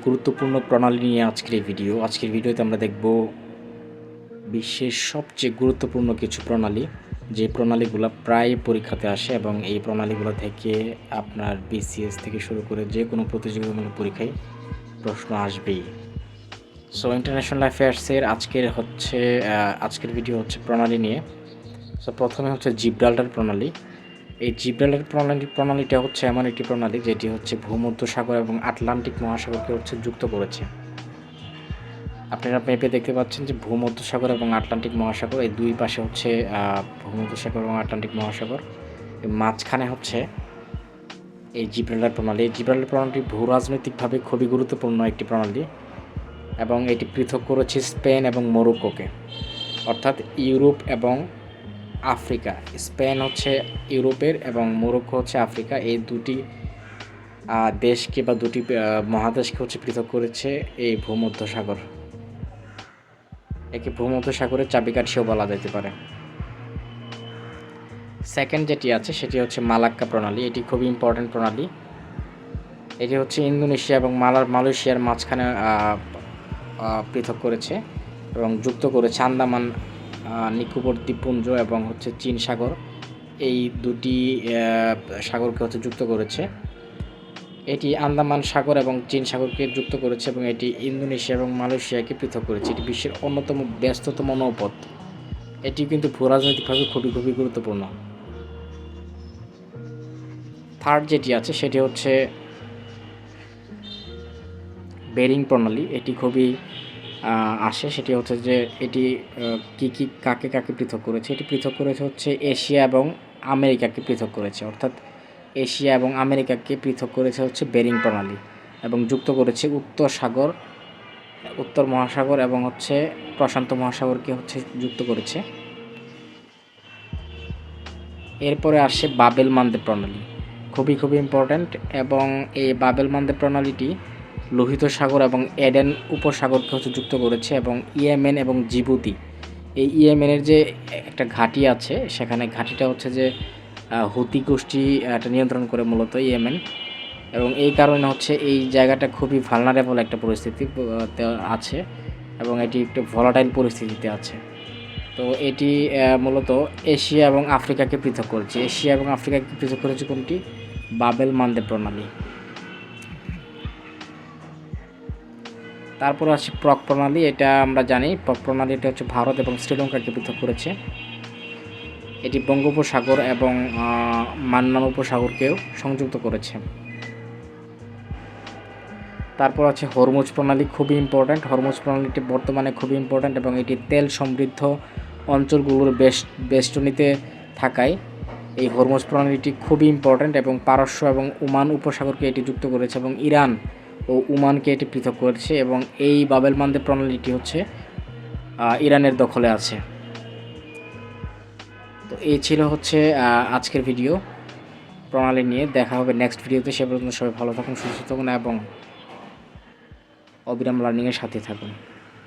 গুরুত্বপূর্ণ প্রণালী নিয়ে আজকের ভিডিওতে আমরা দেখব বিশ্বের সবচেয়ে গুরুত্বপূর্ণ কিছু প্রণালী, যে প্রণালীগুলো প্রায় পরীক্ষাতে আসে এবং এই প্রণালীগুলো থেকে আপনার বিসিএস থেকে শুরু করে যে কোনো প্রতিযোগিতামূলক পরীক্ষায় প্রশ্ন আসবেই। সো ইন্টারন্যাশনাল অ্যাফেয়ার্সের আজকের ভিডিও হচ্ছে প্রণালী নিয়ে। সো প্রথমে হচ্ছে জিব্রাল্টার প্রণালী। এই জিব্রাল্টার প্রণালীটা হচ্ছে এমন একটি প্রণালী যেটি হচ্ছে ভূমধ্যসাগর এবং আটলান্টিক মহাসাগরকে হচ্ছে যুক্ত করেছে। আপনারা ম্যাপে দেখতে পাচ্ছেন যে ভূমধ্যসাগর এবং আটলান্টিক মহাসাগর, এই দুই পাশে হচ্ছে ভূমধ্যসাগর এবং আটলান্টিক মহাসাগর, মাঝখানে হচ্ছে এই জিব্রাল্টার প্রণালী। এই জিব্রাল্টার প্রণালীটি ভূ রাজনৈতিকভাবে খুবই গুরুত্বপূর্ণ একটি প্রণালী এবং এটি পৃথক করেছে স্পেন এবং মরক্কোকে, অর্থাৎ ইউরোপ এবং আফ্রিকা। স্পেন হচ্ছে ইউরোপের এবং মরক্কো হচ্ছে আফ্রিকা। এই দুটি দেশকে বা দুটি মহাদেশকে হচ্ছে পৃথক করেছে এই ভূমধ্যসাগর। একে ভূমধ্যসাগরের চাবিকাঠিও বলা যেতে পারে। সেকেন্ড যেটি আছে সেটি হচ্ছে মালাক্কা প্রণালী। এটি খুবই ইম্পর্ট্যান্ট প্রণালী। এটি হচ্ছে ইন্দোনেশিয়া এবং মালয়েশিয়ার মাঝখানে পৃথক করেছে এবং যুক্ত করেছে আন্দামান নিকোবর দ্বীপপুঞ্জ এবং হচ্ছে চীন সাগর, এই দুটি সাগরকে হচ্ছে যুক্ত করেছে। এটি আন্দামান সাগর এবং চীন সাগরকে যুক্ত করেছে এবং এটি ইন্দোনেশিয়া এবং মালয়েশিয়াকে পৃথক করেছে। এটি বিশ্বের অন্যতম ব্যস্ততম নৌপথ। এটি কিন্তু ভূরাজনৈতিকভাবে খুবই গুরুত্বপূর্ণ। থার্ড যেটি আছে সেটি হচ্ছে বেরিং প্রণালী। এটি খুবই সেটি হচ্ছে যে এটি কাকে পৃথক করেছে। এটি পৃথক করেছে হচ্ছে এশিয়া এবং আমেরিকাকে পৃথক করেছে, অর্থাৎ এশিয়া এবং আমেরিকাকে পৃথক করেছে হচ্ছে বেরিং প্রণালী এবং যুক্ত করেছে উত্তর মহাসাগর এবং হচ্ছে প্রশান্ত মহাসাগরকে হচ্ছে যুক্ত করেছে। এরপরে আসে বাবেল মানদেব প্রণালী, খুবই ইম্পর্ট্যান্ট এবং এই বাবেল মানদেব প্রণালীটি লোহিত সাগর এবং এডেন উপসাগরকে হচ্ছে যুক্ত করেছে এবং ইয়েমেন এবং জিবুতি, এই ইয়েমেনের যে একটা ঘাঁটি আছে সেখানে ঘাঁটিটা হচ্ছে যে হুতি গোষ্ঠী এটা নিয়ন্ত্রণ করে মূলত ইয়েমেন, এবং এই কারণে হচ্ছে এই জায়গাটা খুবই ভালনারেবল একটা পরিস্থিতি আছে এবং এটি একটু ভলাটাইল পরিস্থিতিতে আছে। তো এটি মূলত এশিয়া এবং আফ্রিকাকে পৃথক করেছে। এশিয়া এবং আফ্রিকাকে পৃথক করেছে কোনটি? বাবেল মানদেব প্রণালী। তারপর আসছে প্রক প্রণালী। এটা আমরা জানি প্রক প্রণালীটা হচ্ছে ভারত এবং শ্রীলঙ্কাকে পৃথক করেছে। এটি বঙ্গোপসাগর এবং মান্নান উপসাগরকেও সংযুক্ত করেছে। তারপর আছে হরমুজ প্রণালী, খুবই ইম্পর্ট্যান্ট। হরমুজ প্রণালীটি বর্তমানে খুবই ইম্পর্ট্যান্ট এবং এটি তেল সমৃদ্ধ অঞ্চলগুলোর বেষ্টনীতে থাকায় এই হরমুজ প্রণালীটি খুবই ইম্পর্ট্যান্ট এবং পারস্য এবং ওমান উপসাগরকে এটি যুক্ত করেছে এবং ইরান ও ওমানকে এটি পৃথক করেছে এবং এই বাবেল মানদেব প্রণালীটি হচ্ছে ইরানের দখলে আছে। তো এই ছিল হচ্ছে আজকের ভিডিও প্রণালী নিয়ে। দেখা হবে নেক্সট ভিডিওতে। সে পর্যন্ত সবাই ভালো থাকুন, সুস্থ থাকুন এবং অবিরাম লার্নিংয়ের সাথে থাকুন।